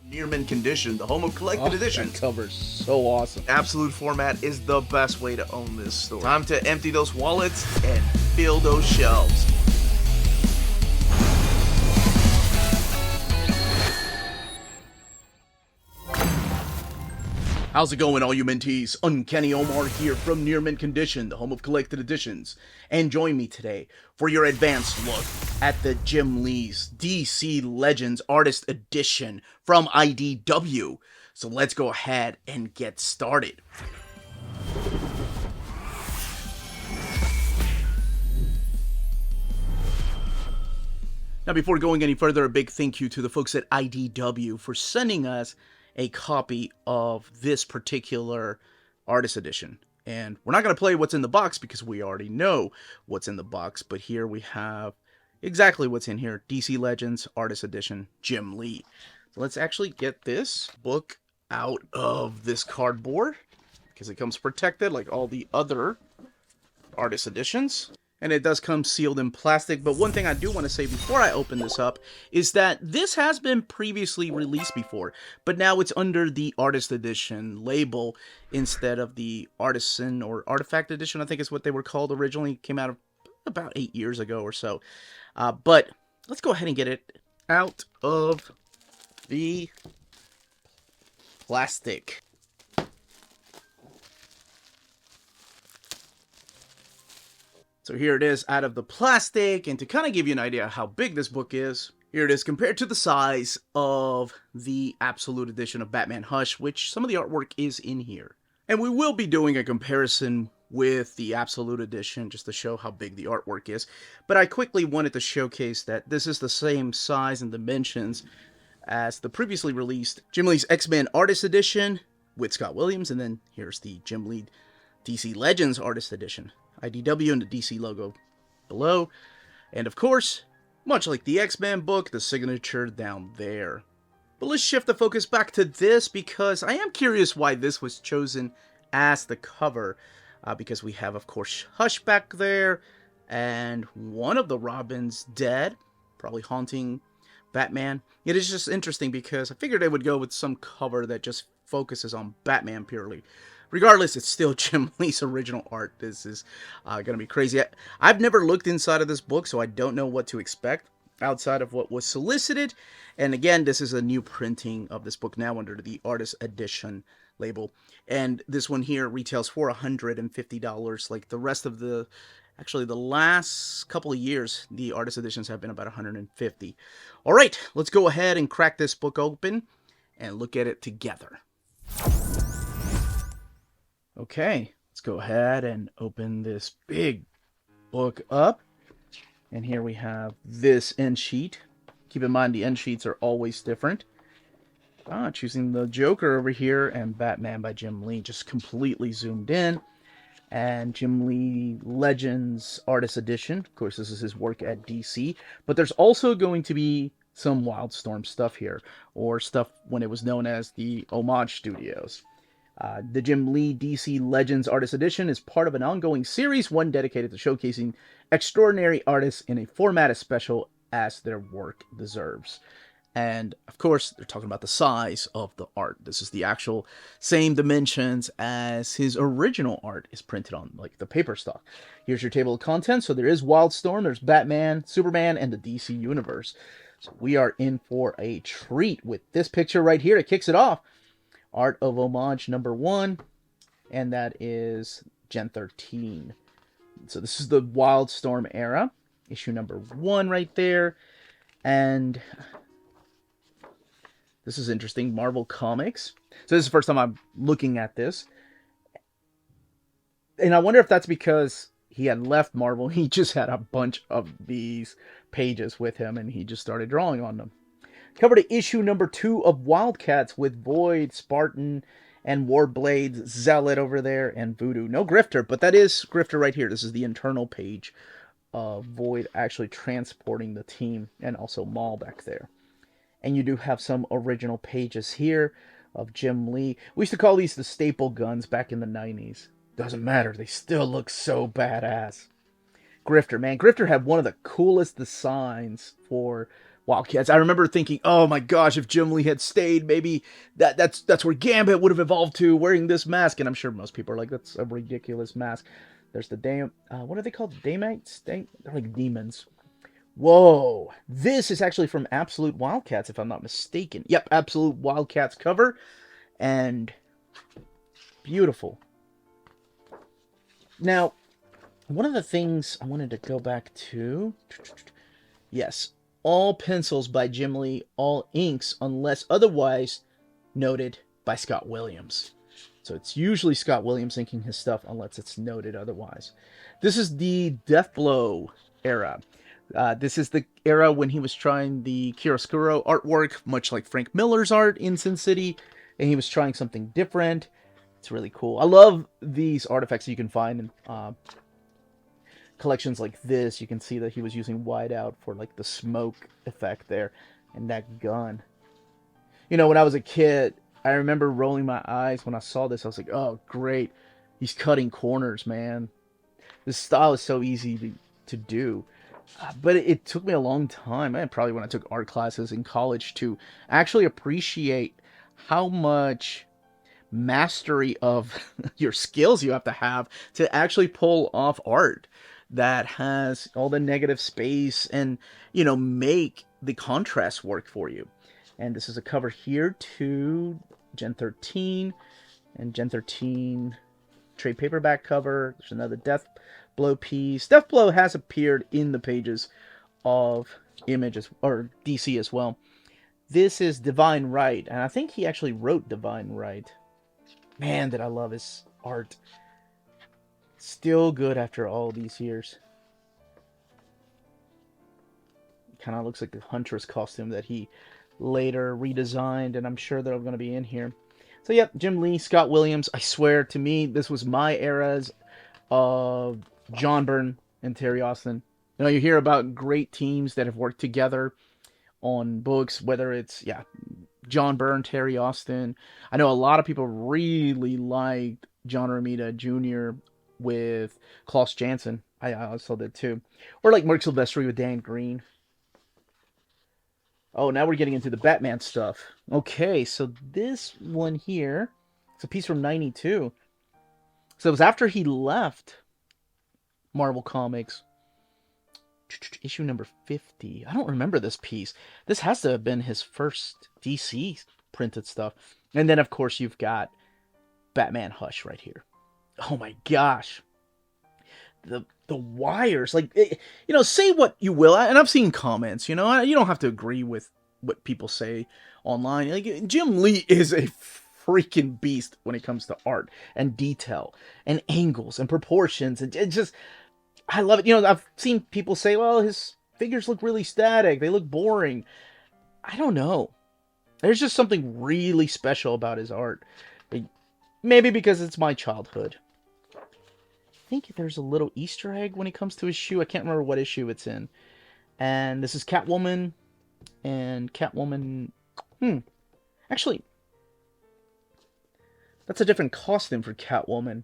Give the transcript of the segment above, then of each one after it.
Near mint condition, the home of collected editions. That cover's so awesome. Absolute format is the best way to own this store. Time to empty those wallets and fill those shelves. How's it going, all you minties? Uncanny Omar here from Near Mint Condition, the home of collected editions. And join me today for your advanced look at the Jim Lee's DC Legends Artist Edition from IDW. So let's go ahead and get started. Now, before going any further, a big thank you to the folks at IDW for sending us a copy of this particular artist edition. And we're not going to play what's in the box because we already know what's in the box, but here we have exactly what's in here. DC Legends Artist Edition, Jim Lee. So let's actually get this book out of this cardboard because it comes protected like all the other artist editions. And it does come sealed in plastic, but one thing I do want to say before I open this up is that this has been previously released before, but now it's under the Artist Edition label instead of the Artisan or Artifact Edition, I think is what they were called originally. It came out about 8 years ago or so. But let's go ahead and get it out of the plastic. So here it is out of the plastic, and to kind of give you an idea how big this book is, here it is compared to the size of the Absolute Edition of Batman Hush, which some of the artwork is in here. And we will be doing a comparison with the Absolute Edition just to show how big the artwork is, but I quickly wanted to showcase that this is the same size and dimensions as the previously released Jim Lee's X-Men Artist Edition with Scott Williams, and then here's the Jim Lee DC Legends Artist Edition. IDW and the DC logo below. And of course, much like the X-Men book, the signature down there. But let's shift the focus back to this because I am curious why this was chosen as the cover. Because we have, of course, Hush back there. And one of the Robins dead. Probably haunting Batman. It is just interesting because I figured I would go with some cover that just focuses on Batman purely. Regardless, it's still Jim Lee's original art. This is going to be crazy. I've never looked inside of this book, so I don't know what to expect outside of what was solicited. And again, this is a new printing of this book now under the Artist Edition label. And this one here retails for $150. Like the rest of the... Actually, the last couple of years, the Artist Editions have been about $150. All right, let's go ahead and crack this book open and look at it together. Okay, let's go ahead and open this big book up. And here we have this end sheet. Keep in mind the end sheets are always different. Choosing the Joker over here and Batman by Jim Lee, just completely zoomed in. And Jim Lee Legends Artist Edition. Of course, this is his work at DC. But there's also going to be some Wildstorm stuff here, or stuff when it was known as the Homage Studios. The Jim Lee DC Legends Artist Edition is part of an ongoing series, one dedicated to showcasing extraordinary artists in a format as special as their work deserves. And, of course, they're talking about the size of the art. This is the actual same dimensions as his original art is printed on, like the paper stock. Here's your table of contents. So there is Wildstorm, there's Batman, Superman, and the DC Universe. So we are in for a treat with this picture right here. It kicks it off. Art of Homage number 1, and that is Gen 13. So this is the Wildstorm era, issue number 1 right there. And this is interesting, Marvel Comics. So this is the first time I'm looking at this. And I wonder if that's because he had left Marvel. He just had a bunch of these pages with him, and he just started drawing on them. Cover to issue number 2 of WildC.A.T.s with Void, Spartan, and Warblade, Zealot over there, and Voodoo. No Grifter, but that is Grifter right here. This is the internal page of Void actually transporting the team, and also Maul back there. And you do have some original pages here of Jim Lee. We used to call these the staple guns back in the 90s. Doesn't matter, they still look so badass. Grifter, man. Grifter had one of the coolest designs for Wildcats. I remember thinking, oh my gosh, if Jim Lee had stayed, maybe that's where Gambit would have evolved to, wearing this mask. And I'm sure most people are like, that's a ridiculous mask. There's the what are they called? Damites? They're like demons. Whoa. This is actually from Absolute Wildcats, if I'm not mistaken. Yep, Absolute Wildcats cover. And beautiful. Now, one of the things I wanted to go back to... Yes, all pencils by Jim Lee, all inks, unless otherwise noted by Scott Williams. So it's usually Scott Williams inking his stuff, unless it's noted otherwise. This is the Deathblow era. This is the era when he was trying the chiaroscuro artwork, much like Frank Miller's art in Sin City, and he was trying something different. It's really cool. I love these artifacts you can find in collections like this. You can see that he was using whiteout for like the smoke effect there, and that gun. You know, when I was a kid, I remember rolling my eyes when I saw this. I was like, oh, great. He's cutting corners, man. This style is so easy to do. But it took me a long time, and probably when I took art classes in college, to actually appreciate how much mastery of your skills you have to actually pull off art that has all the negative space and, you know, make the contrast work for you. And this is a cover here to Gen 13 and Gen 13 trade paperback cover. There's another Deathblow piece. Deathblow has appeared in the pages of Images or DC as well. This is Divine Right, and I think he actually wrote Divine Right. Man, did I love his art. Still good after all these years. Kind of looks like the Huntress costume that he later redesigned, and I'm sure they're going to be in here. So yep, Jim Lee, Scott Williams. I swear, to me, this was my eras of John Byrne and Terry Austin. You know, you hear about great teams that have worked together on books, whether it's, John Byrne, Terry Austin. I know a lot of people really liked John Romita Jr. with Klaus Janson. I also did too. Or like Mark Silvestri with Dan Green. Oh, now we're getting into the Batman stuff. Okay, so this one here, it's a piece from 92. So it was after he left Marvel Comics. Issue number 50. I don't remember this piece. This has to have been his first DC printed stuff. And then, of course, you've got Batman Hush right here. Oh my gosh. The wires, like, you know, say what you will, and I've seen comments, you know, you don't have to agree with what people say online. Like, Jim Lee is a freaking beast when it comes to art and detail and angles and proportions, and it just, I love it. You know, I've seen people say, well, his figures look really static, they look boring. I don't know. There's just something really special about his art. Maybe because it's my childhood. I think there's a little Easter egg when it comes to his shoe. I can't remember what issue it's in. And this is Catwoman. And Catwoman... Actually, that's a different costume for Catwoman.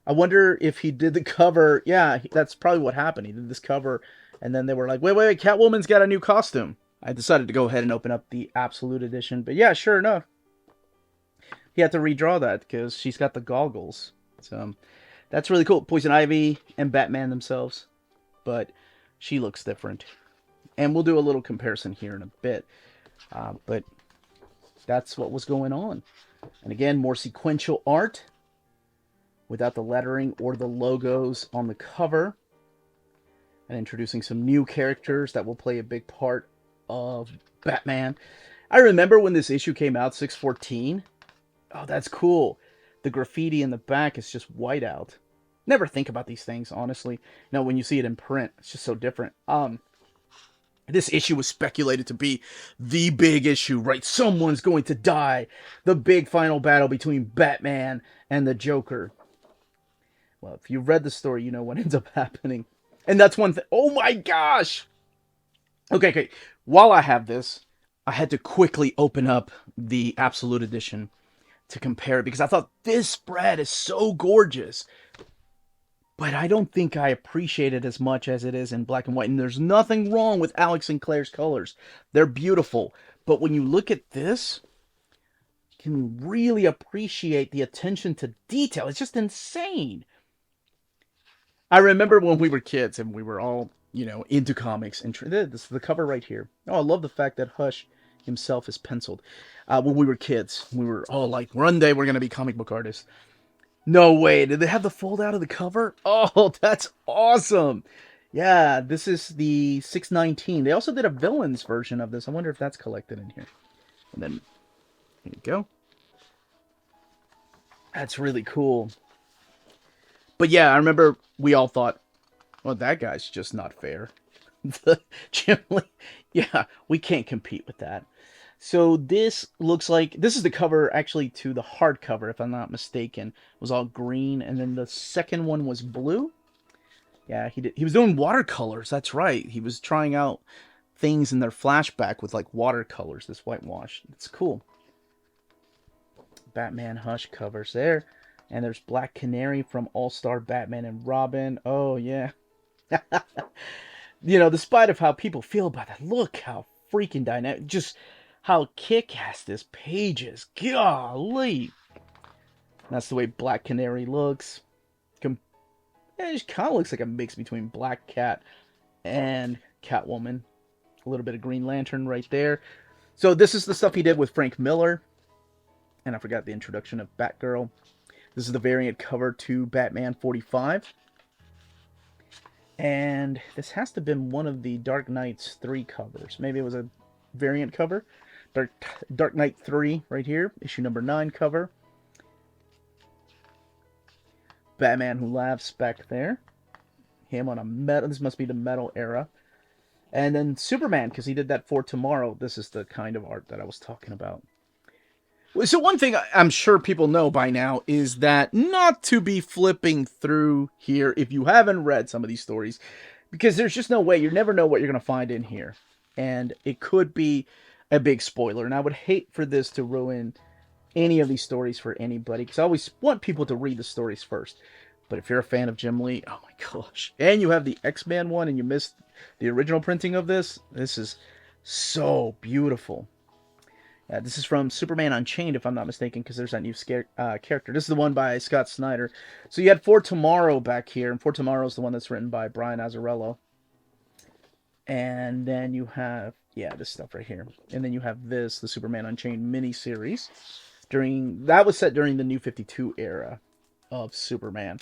I wonder if he did the cover... Yeah, that's probably what happened. He did this cover, and then they were like, wait, Catwoman's got a new costume. I decided to go ahead and open up the Absolute Edition. But yeah, sure enough. He had to redraw that because she's got the goggles. So... that's really cool. Poison Ivy and Batman themselves. But she looks different. And we'll do a little comparison here in a bit. But that's what was going on. And again, more sequential art. Without the lettering or the logos on the cover. And introducing some new characters that will play a big part of Batman. I remember when this issue came out, 614. Oh, that's cool. The graffiti in the back is just whiteout. Never think about these things, honestly. You know, when you see it in print, it's just so different. This issue was speculated to be the big issue, right? Someone's going to die. The big final battle between Batman and the Joker. Well, if you've read the story, you know what ends up happening. And that's one thing. Oh my gosh! Okay. While I have this, I had to quickly open up the Absolute Edition to compare it, because I thought this spread is so gorgeous. but I don't think I appreciate it as much as it is in black and white. And there's nothing wrong with Alex Sinclair's colors. They're beautiful. But when you look at this, you can really appreciate the attention to detail. It's just insane. I remember when we were kids and we were all, into comics. And this is the cover right here. Oh, I love the fact that Hush himself is penciled. When we were kids, we were all like, one day we're going to be comic book artists. No way. Did they have the fold out of the cover? Oh, that's awesome. Yeah, this is the 619. They also did a villains version of this. I wonder if that's collected in here. And then, here you go. That's really cool. But yeah, I remember we all thought, well, that guy's just not fair. Jim Lee, yeah, we can't compete with that. So this looks like this is the cover actually to the hardcover, if I'm not mistaken. It was all green, and then the second one was blue. Yeah, he was doing watercolors. That's right. He was trying out things in their flashback with like watercolors. This whitewash. It's cool. Batman Hush covers there, and there's Black Canary from All Star Batman and Robin. Oh yeah. Despite of how people feel about that, look how freaking dynamic, just how kick-ass this page is. Golly. That's the way Black Canary looks. It kind of looks like a mix between Black Cat and Catwoman. A little bit of Green Lantern right there. So this is the stuff he did with Frank Miller. And I forgot the introduction of Batgirl. This is the variant cover to Batman 45. And this has to have been one of the Dark Knight's 3 covers. Maybe it was a variant cover. Dark Knight 3 right here. Issue number 9 cover. Batman Who Laughs back there. Him on a metal. This must be the metal era. And then Superman, because he did that for Tomorrow. This is the kind of art that I was talking about. So one thing I'm sure people know by now is that not to be flipping through here if you haven't read some of these stories, because there's just no way. You never know what you're going to find in here. And it could be a big spoiler. And I would hate for this to ruin any of these stories for anybody, because I always want people to read the stories first. But if you're a fan of Jim Lee, oh my gosh, and you have the X-Men one and you missed the original printing of this is so beautiful. This is from Superman Unchained, if I'm not mistaken, because there's that new character. This is the one by Scott Snyder. So you had For Tomorrow back here, and For Tomorrow is the one that's written by Brian Azzarello. And then you have, this stuff right here. And then you have this, the Superman Unchained miniseries. That was set during the New 52 era of Superman.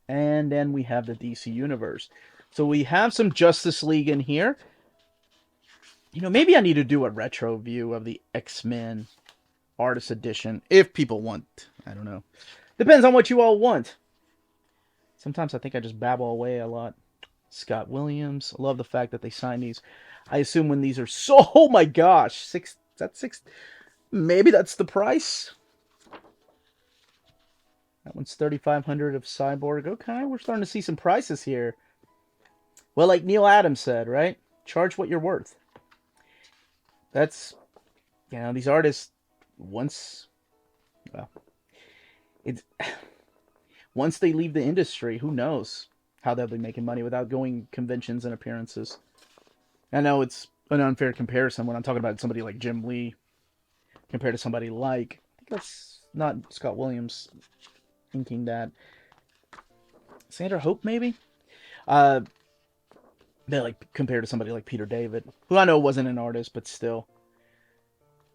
And then we have the DC Universe. So we have some Justice League in here. Maybe I need to do a retro view of the X-Men Artist Edition, if people want. I don't know. Depends on what you all want. Sometimes I think I just babble away a lot. Scott Williams. I love the fact that they signed these. I assume when these are so... Oh my gosh. Six... Maybe that's the price. That one's $3,500 of Cyborg. Okay, we're starting to see some prices here. Well, like Neil Adams said, right? Charge what you're worth. That's, these artists, once they leave the industry, who knows how they'll be making money without going conventions and appearances. I know it's an unfair comparison when I'm talking about somebody like Jim Lee compared to somebody like, I think that's not Scott Williams thinking that. Sandra Hope, maybe? They compared to somebody like Peter David, who I know wasn't an artist, but still.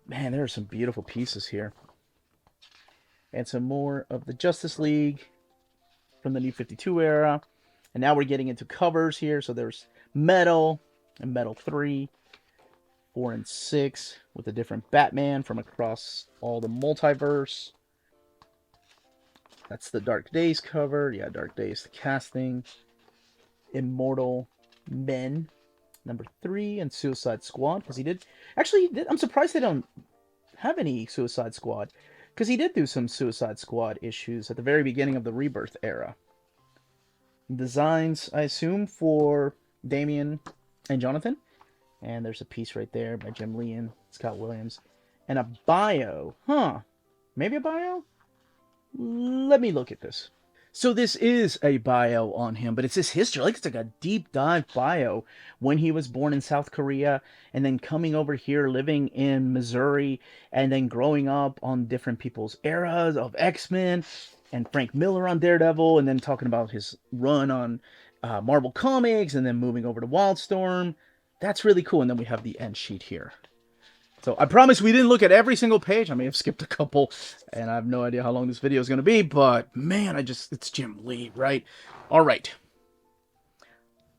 Man, there are some beautiful pieces here. And some more of the Justice League from the New 52 era. And now we're getting into covers here. So there's Metal and Metal 3, 4 and 6, with a different Batman from across all the multiverse. That's the Dark Days cover. Yeah, Dark Days, the casting. Immortal Men, number 3, and Suicide Squad, because he did... Actually, I'm surprised they don't have any Suicide Squad, because he did do some Suicide Squad issues at the very beginning of the Rebirth era. Designs, I assume, for Damian and Jonathan. And there's a piece right there by Jim Lee and Scott Williams. And a bio. Maybe a bio? Let me look at this. So this is a bio on him, but it's his history. Like, it's like a deep dive bio when he was born in South Korea and then coming over here, living in Missouri, and then growing up on different people's eras of X-Men and Frank Miller on Daredevil, and then talking about his run on Marvel Comics, and then moving over to Wildstorm. That's really cool. And then we have the end sheet here. So I promise we didn't look at every single page. I may have skipped a couple, and I have no idea how long this video is going to be, but man, it's Jim Lee, right? All right.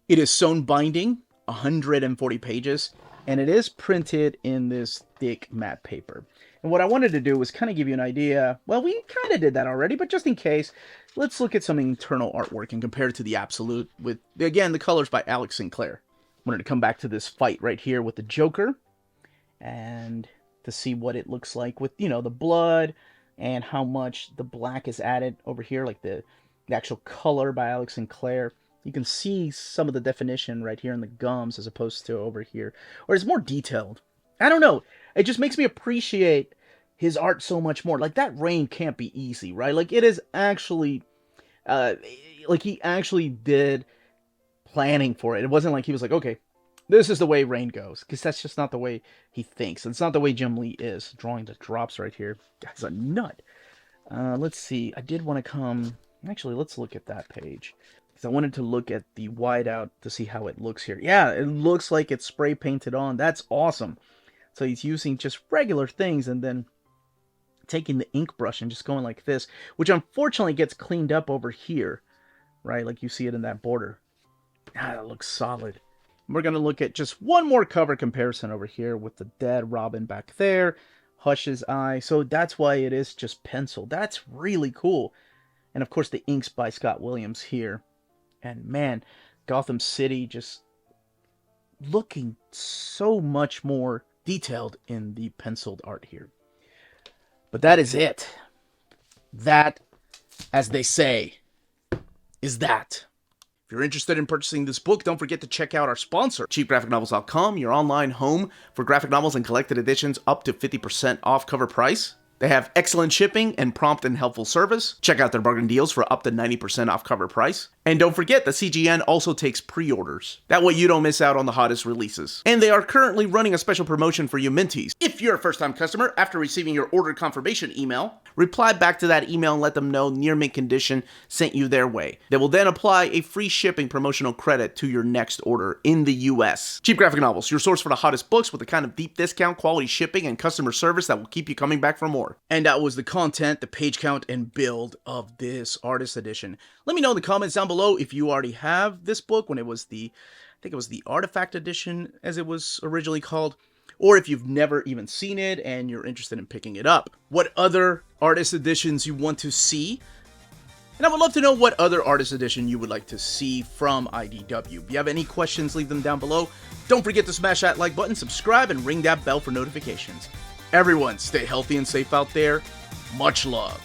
It is sewn binding, 140 pages, and it is printed in this thick matte paper. And what I wanted to do was kind of give you an idea. Well, we kind of did that already, but just in case, let's look at some internal artwork and compare it to the Absolute with, again, the colors by Alex Sinclair. I wanted to come back to this fight right here with the Joker, and to see what it looks like with, the blood and how much the black is added over here, like the actual color by Alex Sinclair. You can see some of the definition right here in the gums as opposed to over here, or it's more detailed. I don't know. It just makes me appreciate his art so much more. Like, that rain can't be easy, right? Like, it is actually, like, he actually did planning for it. It wasn't like he was like, okay, this is the way rain goes, because that's just not the way he thinks. It's not the way Jim Lee is. Drawing the drops right here. Guy's a nut. Let's see. I did want to come... Actually, let's look at that page, because I wanted to look at the whiteout to see how it looks here. Yeah, it looks like it's spray painted on. That's awesome. So he's using just regular things and then taking the ink brush and just going like this, which unfortunately gets cleaned up over here, right? Like you see it in that border. Ah, that looks solid. We're going to look at just one more cover comparison over here with the dead Robin back there, Hush's eye. So that's why it is just pencil. That's really cool. And of course the inks by Scott Williams here. And man, Gotham City just looking so much more detailed in the penciled art here. But that is it. That, as they say, is that. If you're interested in purchasing this book, don't forget to check out our sponsor, cheapgraphicnovels.com, your online home for graphic novels and collected editions up to 50% off cover price. They have excellent shipping and prompt and helpful service. Check out their bargain deals for up to 90% off cover price. And don't forget that CGN also takes pre-orders. That way you don't miss out on the hottest releases. And they are currently running a special promotion for you Minties. If you're a first-time customer, after receiving your order confirmation email, reply back to that email and let them know Near Mint Condition sent you their way. They will then apply a free shipping promotional credit to your next order in the US. Cheap Graphic Novels, your source for the hottest books with the kind of deep discount, quality shipping, and customer service that will keep you coming back for more. And that was the content, the page count, and build of this artist edition. Let me know in the comments down below if you already have this book when it was I think it was the Artifact Edition as it was originally called, or if you've never even seen it and you're interested in picking it up. What other artist editions you want to see? And I would love to know what other artist edition you would like to see from IDW. If you have any questions, leave them down below. Don't forget to smash that like button, subscribe, and ring that bell for notifications. Everyone, stay healthy and safe out there. Much love.